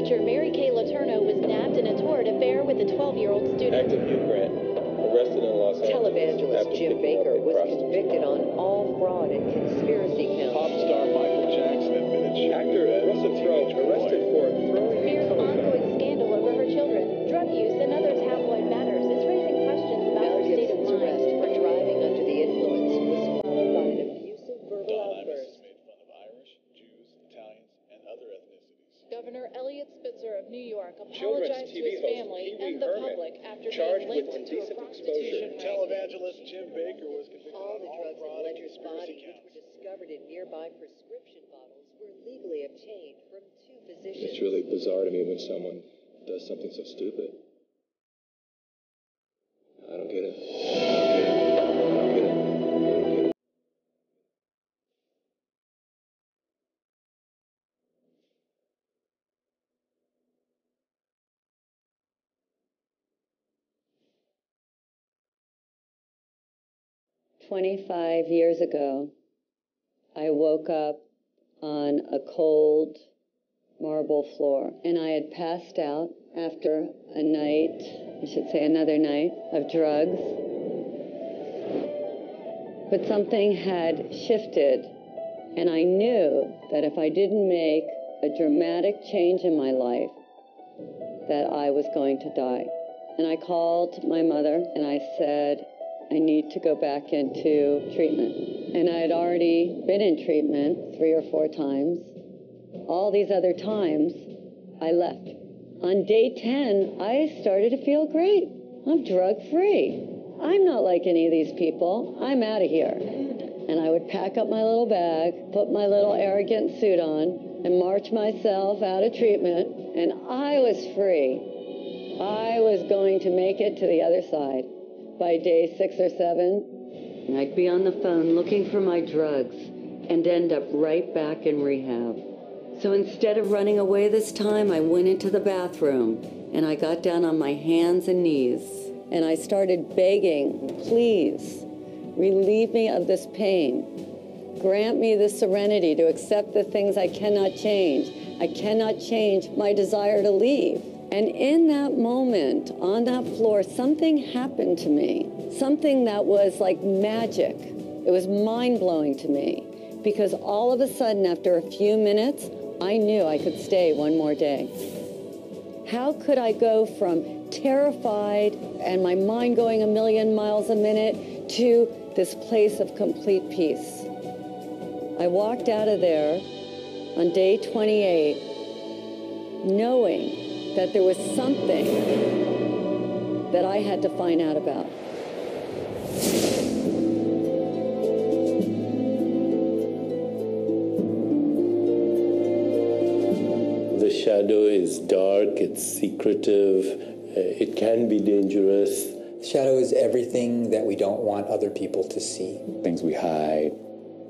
teacher Mary Kay Letourneau was nabbed in a torrid affair with a 12-year-old student. Active youth grant. Arrested in Los Angeles. Televangelist Jim Baker was convicted on all fraud and conspiracy counts. Pop star Michael Jackson admitted she Actor Russell Crowe arrested for throwing. Fierce ongoing scandal over her children, drug use, and other tabloid matters is raising questions about her state of mind. Arrest for driving under the influence was followed by an abusive verbal outburst. made fun of Irish, Jews, Italians, and other ethnicities. Governor Elliot Spitzer of New York Children's apologized to TV his host family Pee Wee and the Herman public after charged being with linked to a indecent prostitution exposure. ring. Televangelist Jim Baker was convicted All on the all drugs in fraud and Ledger's conspiracy body, which counts. were discovered in nearby prescription bottles, were legally obtained from 2 physicians. It's really bizarre to me when someone does something so stupid. I don't get it. I don't get it. 25 years ago, I woke up on a cold marble floor, and I had passed out after a night, I should say another night, of drugs. But something had shifted, and I knew that if I didn't make a dramatic change in my life, that I was going to die. And I called my mother, and I said, I need to go back into treatment. And I had already been in treatment 3 or 4 times. All these other times, I left. On day 10, I started to feel great. I'm drug-free. I'm not like any of these people. I'm out of here. And I would pack up my little bag, put my little arrogant suit on, and march myself out of treatment, and I was free. I was going to make it to the other side. By day 6 or 7, I'd be on the phone looking for my drugs and end up right back in rehab. So instead of running away this time, I went into the bathroom and I got down on my hands and knees and I started begging, please, relieve me of this pain. Grant me the serenity to accept the things I cannot change. I cannot change my desire to leave. And in that moment, on that floor, something happened to me. Something that was like magic. It was mind-blowing to me. Because all of a sudden, after a few minutes, I knew I could stay one more day. How could I go from terrified and my mind going a million miles a minute to this place of complete peace? I walked out of there on day 28 knowing that there was something that I had to find out about. The shadow is dark, it's secretive, it can be dangerous. Shadow is everything that we don't want other people to see. Things we hide,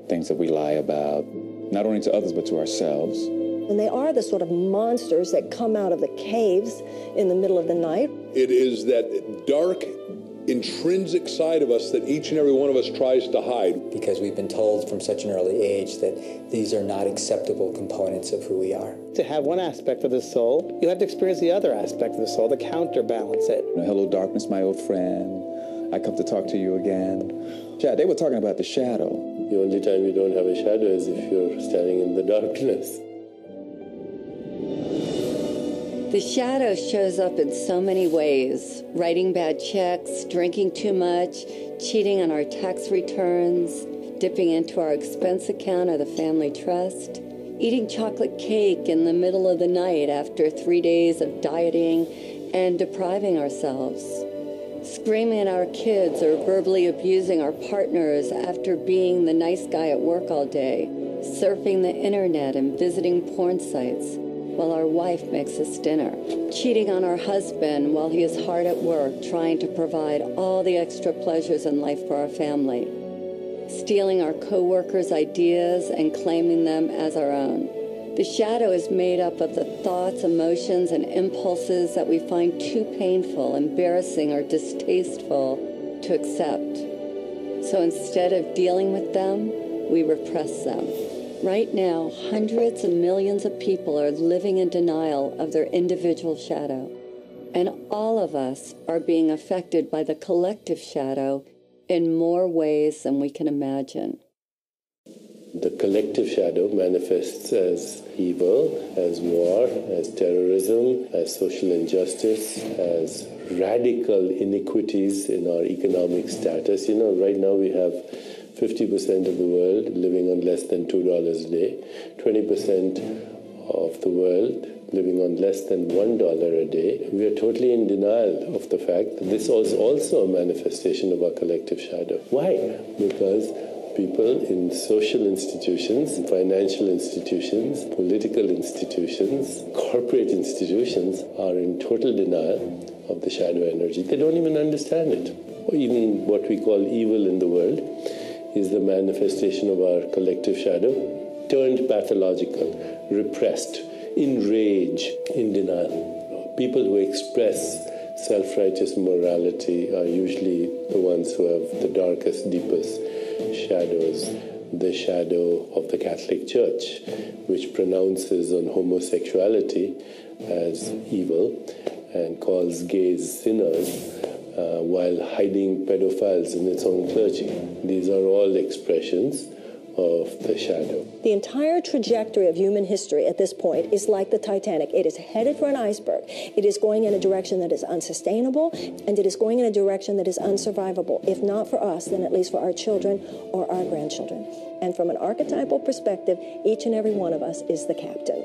things that we lie about, not only to others but to ourselves. And they are the sort of monsters that come out of the caves in the middle of the night. It is that dark, intrinsic side of us that each and every one of us tries to hide. Because we've been told from such an early age that these are not acceptable components of who we are. To have one aspect of the soul, you have to experience the other aspect of the soul to counterbalance it. Hello, darkness, my old friend. I come to talk to you again. Chad, they were talking about the shadow. The only time you don't have a shadow is if you're standing in the darkness. The shadow shows up in so many ways. Writing bad checks, drinking too much, cheating on our tax returns, dipping into our expense account or the family trust, eating chocolate cake in the middle of the night after 3 days of dieting and depriving ourselves, screaming at our kids or verbally abusing our partners after being the nice guy at work all day, surfing the internet and visiting porn sites while our wife makes us dinner, cheating on our husband while he is hard at work trying to provide all the extra pleasures in life for our family, stealing our co-workers' ideas and claiming them as our own. The shadow is made up of the thoughts, emotions, and impulses that we find too painful, embarrassing, or distasteful to accept. So instead of dealing with them, we repress them. Right now, hundreds of millions of people are living in denial of their individual shadow. And all of us are being affected by the collective shadow in more ways than we can imagine. The collective shadow manifests as evil, as war, as terrorism, as social injustice, as radical inequities in our economic status. You know, right now we have 50% of the world living on less than $2 a day, 20% of the world living on less than $1 a day. We are totally in denial of the fact that this is also a manifestation of our collective shadow. Why? Because people in social institutions, financial institutions, political institutions, corporate institutions are in total denial of the shadow energy. They don't even understand it. Or even what we call evil in the world is the manifestation of our collective shadow, turned pathological, repressed, in rage, in denial. People who express self-righteous morality are usually the ones who have the darkest, deepest shadows. The shadow of the Catholic Church, which pronounces on homosexuality as evil and calls gays sinners, while hiding pedophiles in its own clergy. These are all expressions of the shadow. The entire trajectory of human history at this point is like the Titanic. It is headed for an iceberg. It is going in a direction that is unsustainable, and it is going in a direction that is unsurvivable. If not for us, then at least for our children or our grandchildren. And from an archetypal perspective, each and every one of us is the captain.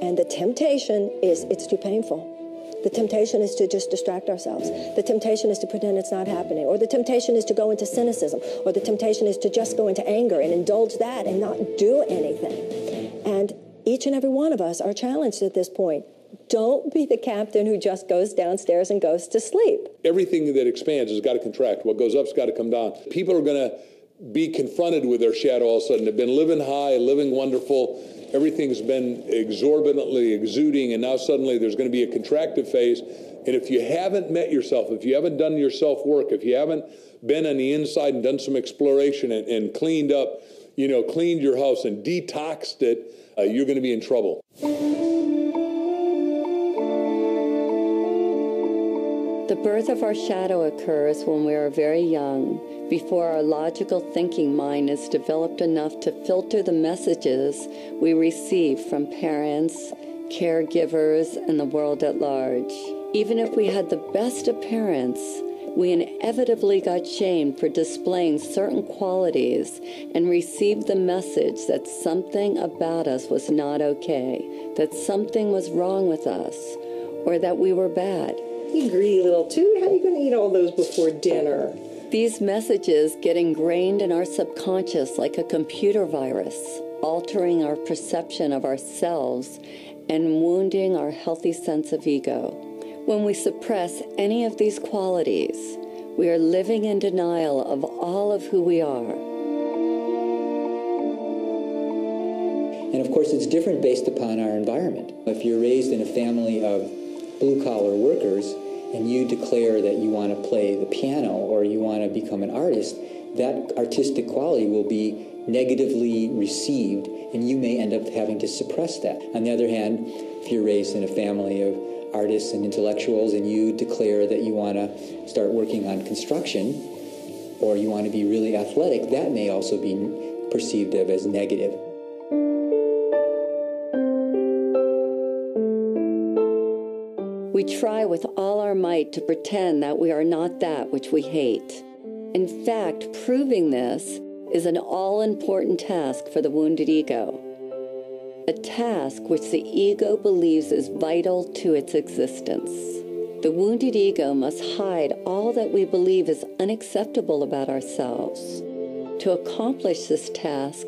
And the temptation is, it's too painful. The temptation is to just distract ourselves. The temptation is to pretend it's not happening. Or the temptation is to go into cynicism. Or the temptation is to just go into anger and indulge that and not do anything. And each and every one of us are challenged at this point. Don't be the captain who just goes downstairs and goes to sleep. Everything that expands has got to contract. What goes up has got to come down. People are going to be confronted with their shadow all of a sudden. They've been living high, living wonderful. Everything's been exorbitantly exuding, and now suddenly there's going to be a contractive phase. And if you haven't met yourself, if you haven't done your self-work, if you haven't been on the inside and done some exploration and cleaned up, cleaned your house and detoxed it, you're going to be in trouble. The birth of our shadow occurs when we are very young, before our logical thinking mind is developed enough to filter the messages we receive from parents, caregivers, and the world at large. Even if we had the best of parents, we inevitably got shamed for displaying certain qualities and received the message that something about us was not okay, that something was wrong with us, or that we were bad. You greedy little toot, how are you going to eat all those before dinner? These messages get ingrained in our subconscious like a computer virus, altering our perception of ourselves and wounding our healthy sense of ego. When we suppress any of these qualities, we are living in denial of all of who we are. And of course, it's different based upon our environment. If you're raised in a family of blue-collar workers, and you declare that you want to play the piano or you want to become an artist, that artistic quality will be negatively received, and you may end up having to suppress that. On the other hand, if you're raised in a family of artists and intellectuals and you declare that you want to start working on construction or you want to be really athletic, that may also be perceived of as negative. We try with all our might to pretend that we are not that which we hate. In fact, proving this is an all-important task for the wounded ego, a task which the ego believes is vital to its existence. The wounded ego must hide all that we believe is unacceptable about ourselves. To accomplish this task,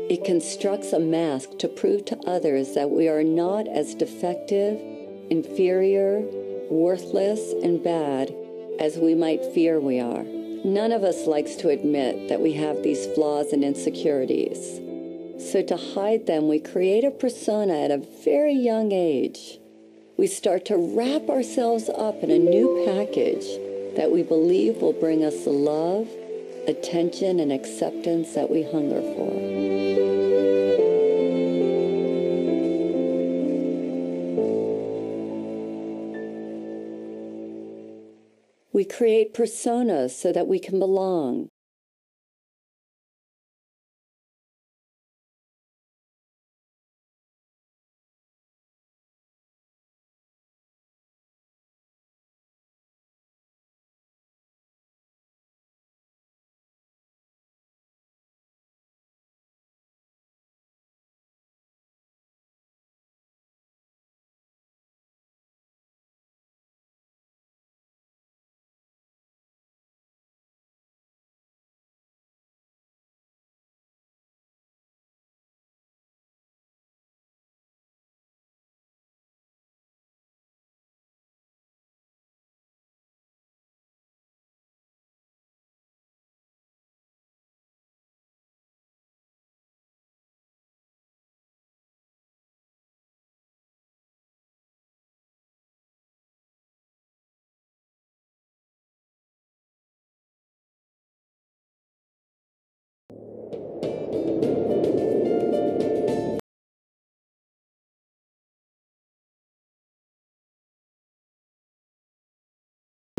it constructs a mask to prove to others that we are not as defective, inferior, worthless, and bad as we might fear we are. None of us likes to admit that we have these flaws and insecurities. So to hide them, we create a persona at a very young age. We start to wrap ourselves up in a new package that we believe will bring us the love, attention, and acceptance that we hunger for. We create personas so that we can belong.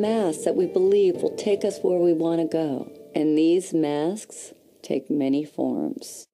Masks that we believe will take us where we want to go. And these masks take many forms.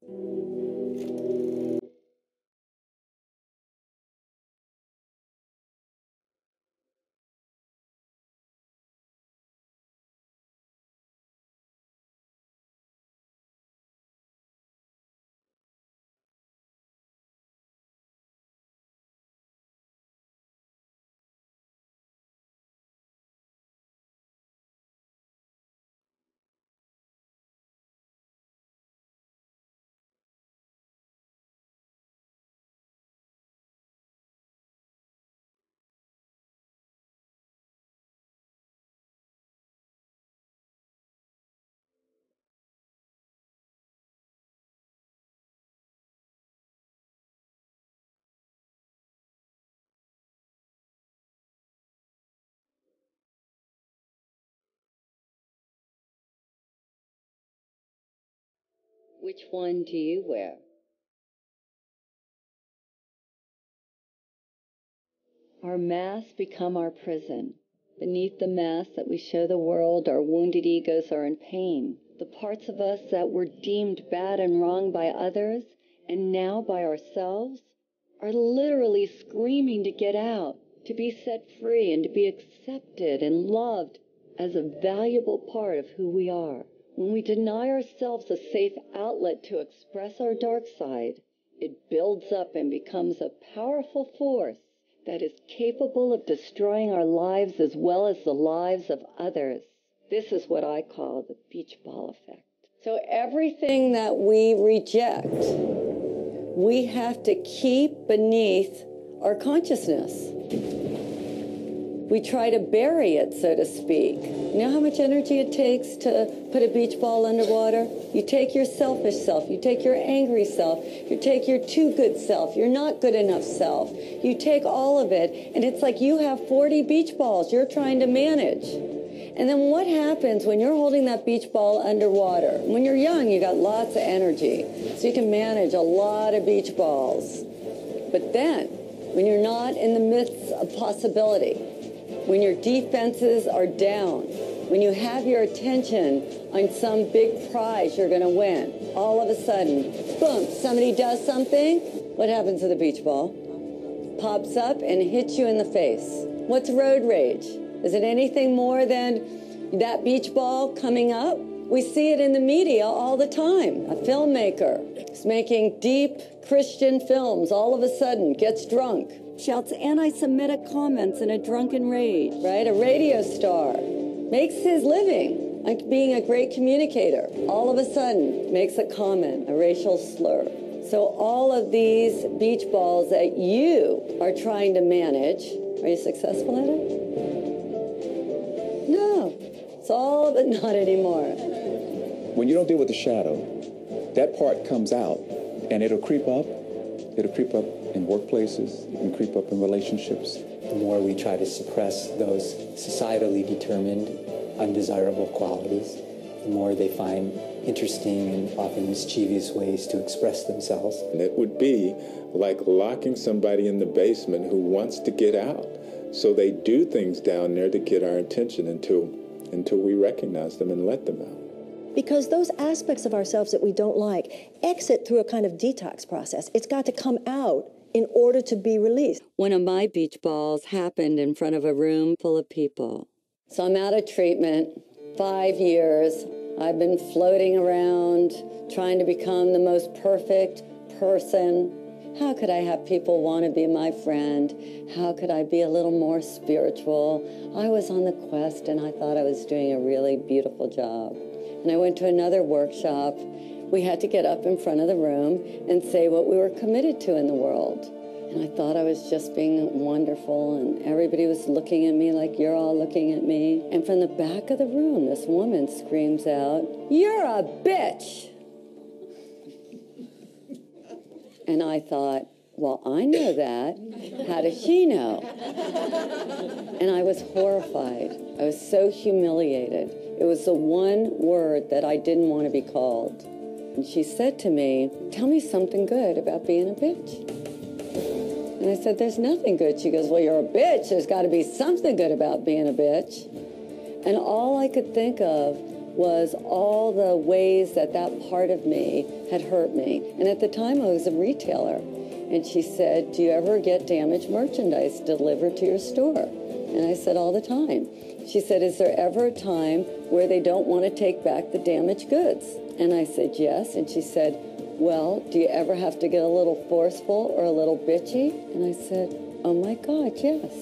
Which one do you wear? Our masks become our prison. Beneath the mask that we show the world, our wounded egos are in pain. The parts of us that were deemed bad and wrong by others, and now by ourselves, are literally screaming to get out, to be set free, and to be accepted and loved as a valuable part of who we are. When we deny ourselves a safe outlet to express our dark side, it builds up and becomes a powerful force that is capable of destroying our lives as well as the lives of others. This is what I call the beach ball effect. So everything that we reject, we have to keep beneath our consciousness. We try to bury it, so to speak. You know how much energy it takes to put a beach ball underwater? You take your selfish self, you take your angry self, you take your too good self, your not good enough self. You take all of it, and it's like you have 40 beach balls you're trying to manage. And then what happens when you're holding that beach ball underwater? When you're young, you got lots of energy, so you can manage a lot of beach balls. But then, when you're not in the midst of possibility, when your defenses are down, when you have your attention on some big prize you're going to win, all of a sudden, boom, somebody does something. What happens to the beach ball? Pops up and hits you in the face. What's road rage? Is it anything more than that beach ball coming up? We see it in the media all the time. A filmmaker is making deep Christian films, all of a sudden gets drunk, shouts anti-Semitic comments in a drunken rage, right? A radio star makes his living on being a great communicator. All of a sudden makes a comment, a racial slur. So all of these beach balls that you are trying to manage, are you successful at it? No. It's all but not anymore. When you don't deal with the shadow, that part comes out and it'll creep up. It'll creep up in workplaces and creep up in relationships. The more we try to suppress those societally determined undesirable qualities, the more they find interesting and often mischievous ways to express themselves. And it would be like locking somebody in the basement who wants to get out. So they do things down there to get our attention until we recognize them and let them out. Because those aspects of ourselves that we don't like exit through a kind of detox process. It's got to come out in order to be released. One of my beach balls happened in front of a room full of people. So I'm out of treatment, 5 years. I've been floating around, trying to become the most perfect person. How could I have people want to be my friend? How could I be a little more spiritual? I was on the quest and I thought I was doing a really beautiful job. And I went to another workshop. We had to get up in front of the room and say what we were committed to in the world. And I thought I was just being wonderful, and everybody was looking at me like you're all looking at me. And from the back of the room, this woman screams out, "You're a bitch!" And I thought, well, I know that. How does she know? And I was horrified. I was so humiliated. It was the one word that I didn't want to be called. And she said to me, "Tell me something good about being a bitch." And I said, "There's nothing good." She goes, "Well, you're a bitch. There's got to be something good about being a bitch." And all I could think of was all the ways that that part of me had hurt me. And at the time, I was a retailer. And she said, "Do you ever get damaged merchandise delivered to your store?" And I said, "All the time." She said, "Is there ever a time where they don't want to take back the damaged goods?" And I said, "Yes." And she said, "Well, do you ever have to get a little forceful or a little bitchy?" And I said, "Oh my God, yes."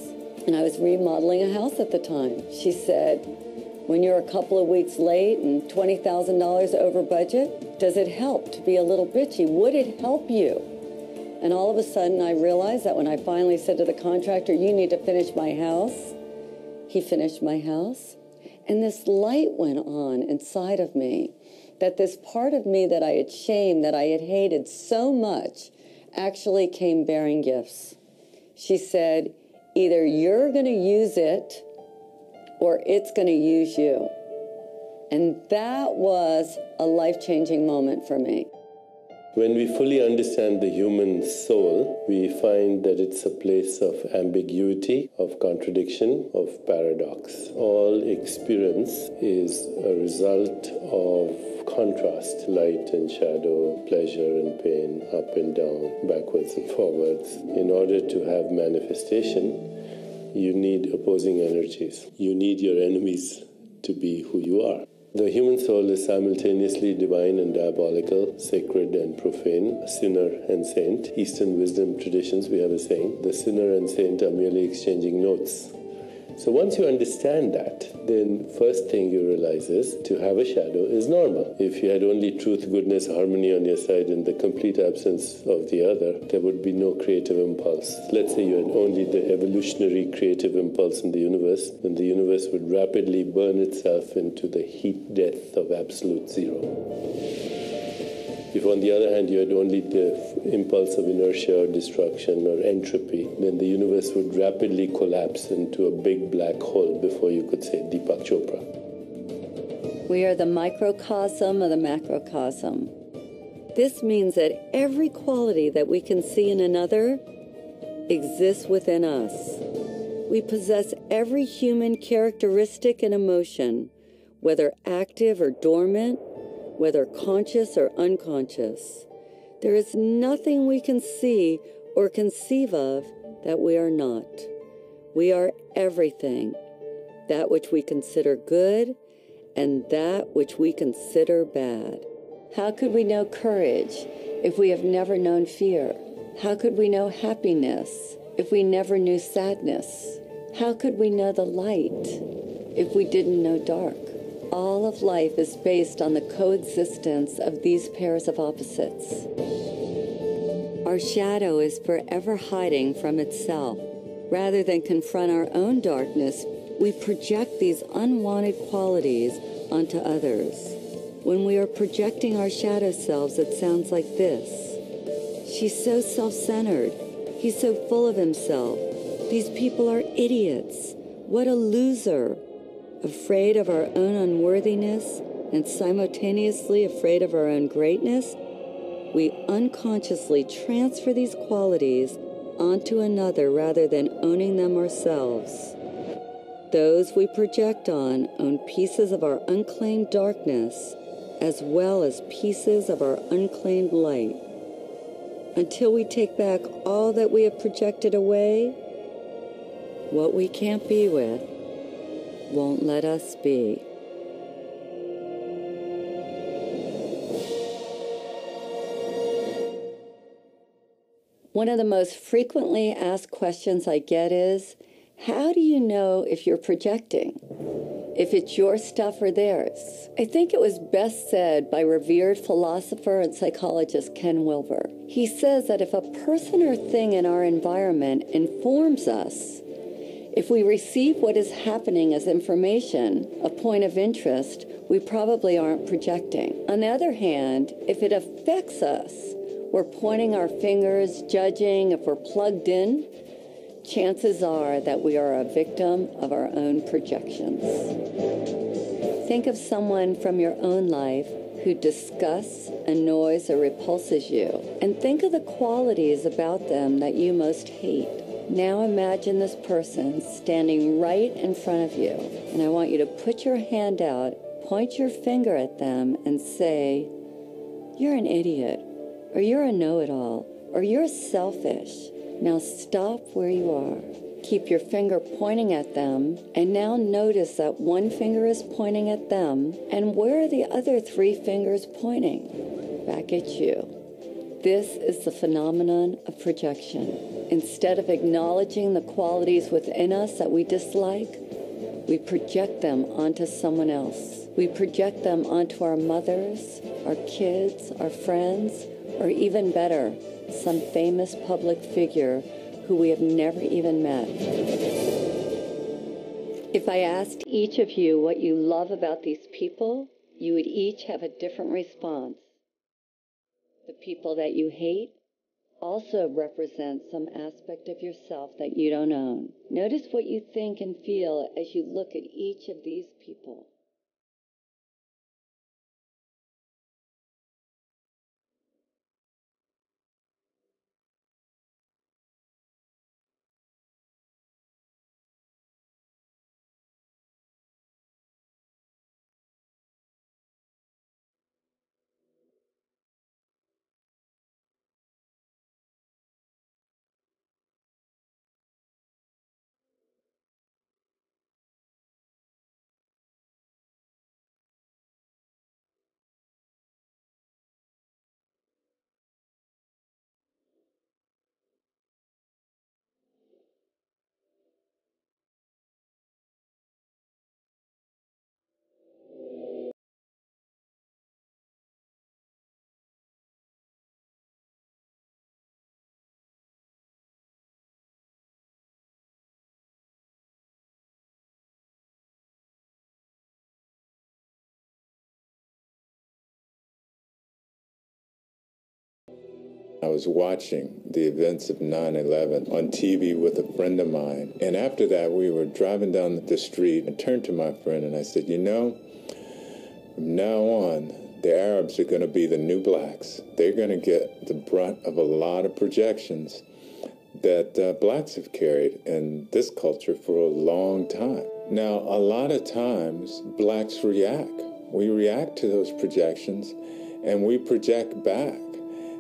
And I was remodeling a house at the time. She said, "When you're a couple of weeks late and $20,000 over budget, does it help to be a little bitchy? Would it help you?" And all of a sudden I realized that when I finally said to the contractor, "You need to finish my house," he finished my house. And this light went on inside of me, that this part of me that I had shamed, that I had hated so much, actually came bearing gifts. She said, "Either you're going to use it or it's going to use you." And that was a life-changing moment for me. When we fully understand the human soul, we find that it's a place of ambiguity, of contradiction, of paradox. All experience is a result of contrast, light and shadow, pleasure and pain, up and down, backwards and forwards. In order to have manifestation, you need opposing energies. You need your enemies to be who you are. The human soul is simultaneously divine and diabolical, sacred and profane, sinner and saint. Eastern wisdom traditions, we have a saying, the sinner and saint are merely exchanging notes. So once you understand that, then first thing you realize is to have a shadow is normal. If you had only truth, goodness, harmony on your side and the complete absence of the other, there would be no creative impulse. Let's say you had only the evolutionary creative impulse in the universe, then the universe would rapidly burn itself into the heat death of absolute zero. If on the other hand you had only the impulse of inertia or destruction or entropy, then the universe would rapidly collapse into a big black hole before you could say Deepak Chopra. We are the microcosm of the macrocosm. This means that every quality that we can see in another exists within us. We possess every human characteristic and emotion, whether active or dormant, whether conscious or unconscious. There is nothing we can see or conceive of that we are not. We are everything, that which we consider good and that which we consider bad. How could we know courage if we have never known fear? How could we know happiness if we never knew sadness? How could we know the light if we didn't know dark? All of life is based on the coexistence of these pairs of opposites. Our shadow is forever hiding from itself. Rather than confront our own darkness, we project these unwanted qualities onto others. When we are projecting our shadow selves, it sounds like this. "She's so self-centered. He's so full of himself. These people are idiots. What a loser." Afraid of our own unworthiness and simultaneously afraid of our own greatness, we unconsciously transfer these qualities onto another rather than owning them ourselves. Those we project on own pieces of our unclaimed darkness as well as pieces of our unclaimed light. Until we take back all that we have projected away, what we can't be with won't let us be. One of the most frequently asked questions I get is, how do you know if you're projecting? If it's your stuff or theirs? I think it was best said by revered philosopher and psychologist Ken Wilber. He says that if a person or thing in our environment informs us, if we receive what is happening as information, a point of interest, we probably aren't projecting. On the other hand, if it affects us, we're pointing our fingers, judging, if we're plugged in, chances are that we are a victim of our own projections. Think of someone from your own life who disgusts, annoys, or repulses you, and think of the qualities about them that you most hate. Now imagine this person standing right in front of you, and I want you to put your hand out, point your finger at them, and say, "You're an idiot," or "You're a know-it-all," or "You're selfish." Now stop where you are. Keep your finger pointing at them, and now notice that one finger is pointing at them, and where are the other 3 fingers pointing? Back at you. This is the phenomenon of projection. Instead of acknowledging the qualities within us that we dislike, we project them onto someone else. We project them onto our mothers, our kids, our friends, or even better, some famous public figure who we have never even met. If I asked each of you what you love about these people, you would each have a different response. The people that you hate also represent some aspect of yourself that you don't own. Notice what you think and feel as you look at each of these people. I was watching the events of 9/11 on TV with a friend of mine. And after that, we were driving down the street. I turned to my friend and I said, "You know, from now on, the Arabs are going to be the new blacks. They're going to get the brunt of a lot of projections that blacks have carried in this culture for a long time." Now, a lot of times, blacks react. We react to those projections and we project back.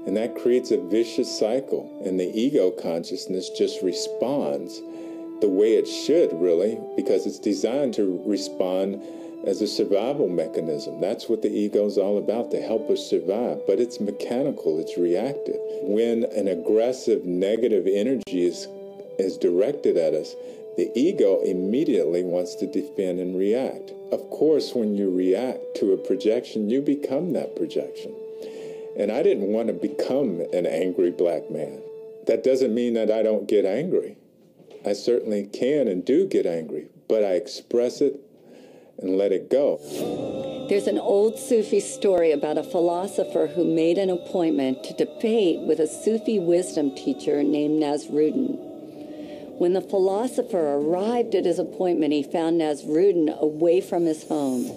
And that creates a vicious cycle. And the ego consciousness just responds the way it should, really, because it's designed to respond as a survival mechanism. That's what the ego is all about, to help us survive. But it's mechanical, it's reactive. When an aggressive, negative energy is directed at us, the ego immediately wants to defend and react. Of course, when you react to a projection, you become that projection. And I didn't want to become an angry black man. That doesn't mean that I don't get angry. I certainly can and do get angry, but I express it and let it go. There's an old Sufi story about a philosopher who made an appointment to debate with a Sufi wisdom teacher named Nasruddin. When the philosopher arrived at his appointment, he found Nasruddin away from his home.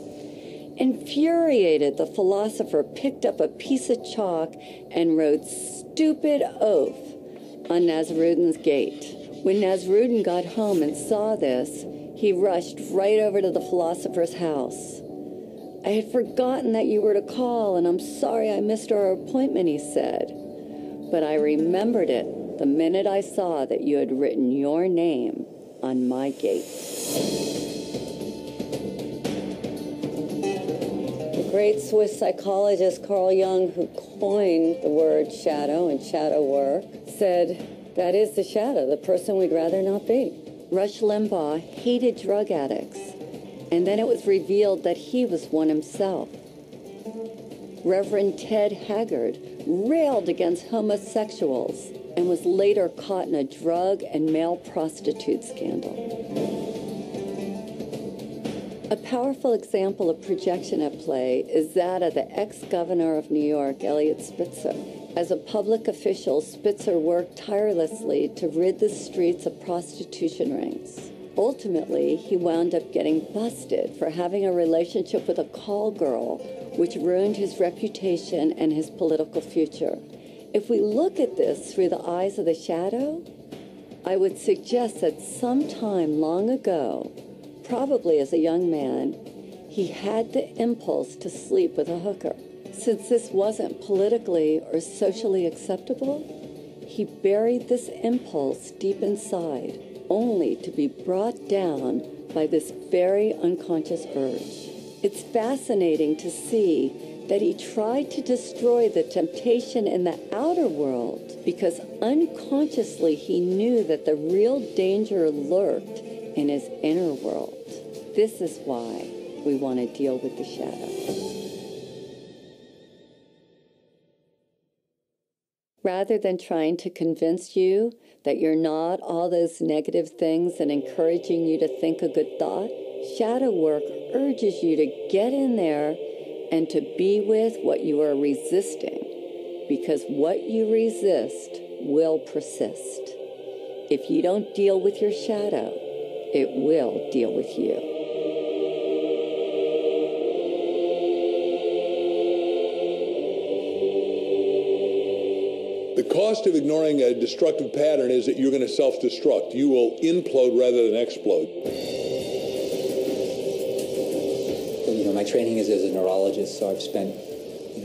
Infuriated, the philosopher picked up a piece of chalk and wrote "stupid oaf" on Nasrudin's gate. When Nasrudin got home and saw this, he rushed right over to the philosopher's house. "I had forgotten that you were to call, and I'm sorry I missed our appointment," he said. "But I remembered it the minute I saw that you had written your name on my gate." The great Swiss psychologist Carl Jung, who coined the word shadow and shadow work, said, "That is the shadow, the person we'd rather not be." Rush Limbaugh hated drug addicts, and then it was revealed that he was one himself. Reverend Ted Haggard railed against homosexuals and was later caught in a drug and male prostitute scandal. A powerful example of projection at play is that of the ex-governor of New York, Eliot Spitzer. As a public official, Spitzer worked tirelessly to rid the streets of prostitution rings. Ultimately, he wound up getting busted for having a relationship with a call girl, which ruined his reputation and his political future. If we look at this through the eyes of the shadow, I would suggest that sometime long ago, probably as a young man, he had the impulse to sleep with a hooker. Since this wasn't politically or socially acceptable, he buried this impulse deep inside, only to be brought down by this very unconscious urge. It's fascinating to see that he tried to destroy the temptation in the outer world because unconsciously he knew that the real danger lurked in his inner world. This is why we want to deal with the shadow. Rather than trying to convince you that you're not all those negative things and encouraging you to think a good thought, shadow work urges you to get in there and to be with what you are resisting, because what you resist will persist. If you don't deal with your shadow, it will deal with you. The cost of ignoring a destructive pattern is that you're going to self-destruct. You will implode rather than explode. My training is as a neurologist, so I've spent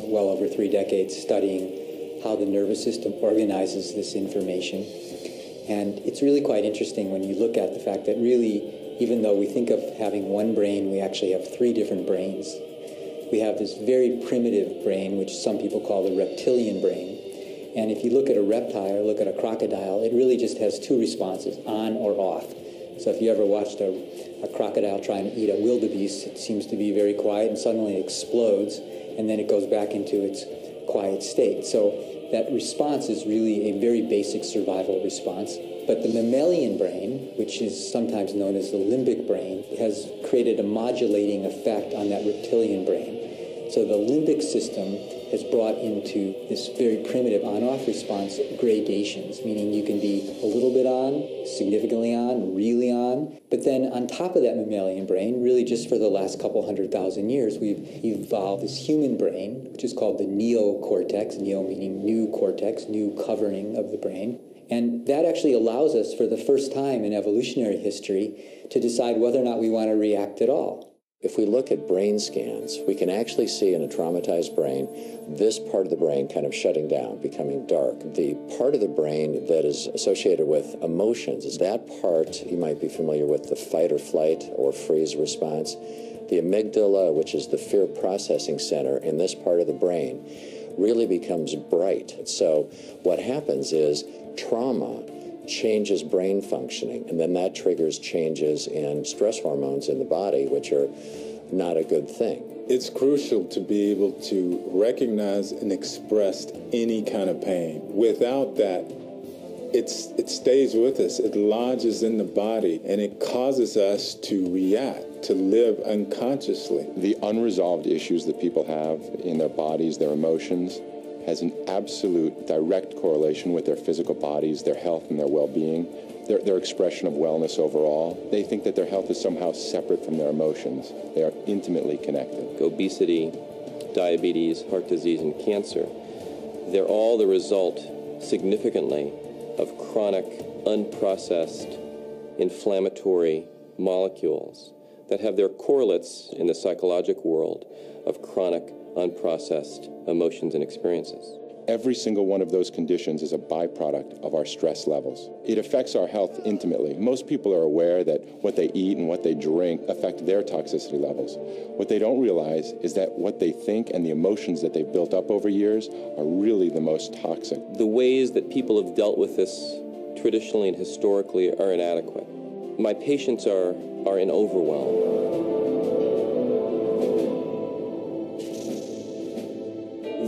well over 3 decades studying how the nervous system organizes this information. And it's really quite interesting when you look at the fact that really, even though we think of having one brain, we actually have 3 different brains. We have this very primitive brain, which some people call the reptilian brain. And if you look at a reptile or look at a crocodile, it really just has 2 responses, on or off. So if you ever watched a crocodile trying to eat a wildebeest, it seems to be very quiet and suddenly it explodes and then it goes back into its quiet state. So that response is really a very basic survival response. But the mammalian brain, which is sometimes known as the limbic brain, has created a modulating effect on that reptilian brain. So the limbic system has brought into this very primitive on-off response gradations, meaning you can be a little bit on, significantly on, really on. But then on top of that mammalian brain, really just for the last couple 100,000 years, we've evolved this human brain, which is called the neocortex, neo meaning new cortex, new covering of the brain. And that actually allows us for the first time in evolutionary history to decide whether or not we want to react at all. If we look at brain scans, we can actually see in a traumatized brain this part of the brain kind of shutting down, becoming dark. The part of the brain that is associated with emotions is that part, you might be familiar with the fight or flight or freeze response. The amygdala, which is the fear processing center in this part of the brain, really becomes bright. So what happens is trauma changes brain functioning, and then that triggers changes in stress hormones in the body, which are not a good thing. It's crucial to be able to recognize and express any kind of pain. Without that, it stays with us. It lodges in the body, and it causes us to react, to live unconsciously. The unresolved issues that people have in their bodies, their emotions, has an absolute direct correlation with their physical bodies, their health, and their well-being. their expression of wellness overall. They think that their health is somehow separate from their emotions. They are intimately connected. Obesity, diabetes, heart disease, and cancer, they're all the result, significantly, of chronic, unprocessed, inflammatory molecules that have their correlates in the psychological world of chronic, unprocessed emotions and experiences. Every single one of those conditions is a byproduct of our stress levels. It affects our health intimately. Most people are aware that what they eat and what they drink affect their toxicity levels. What they don't realize is that what they think and the emotions that they've built up over years are really the most toxic. The ways that people have dealt with this traditionally and historically are inadequate. My patients are in overwhelm.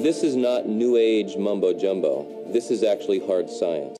This is not New Age mumbo-jumbo. This is actually hard science.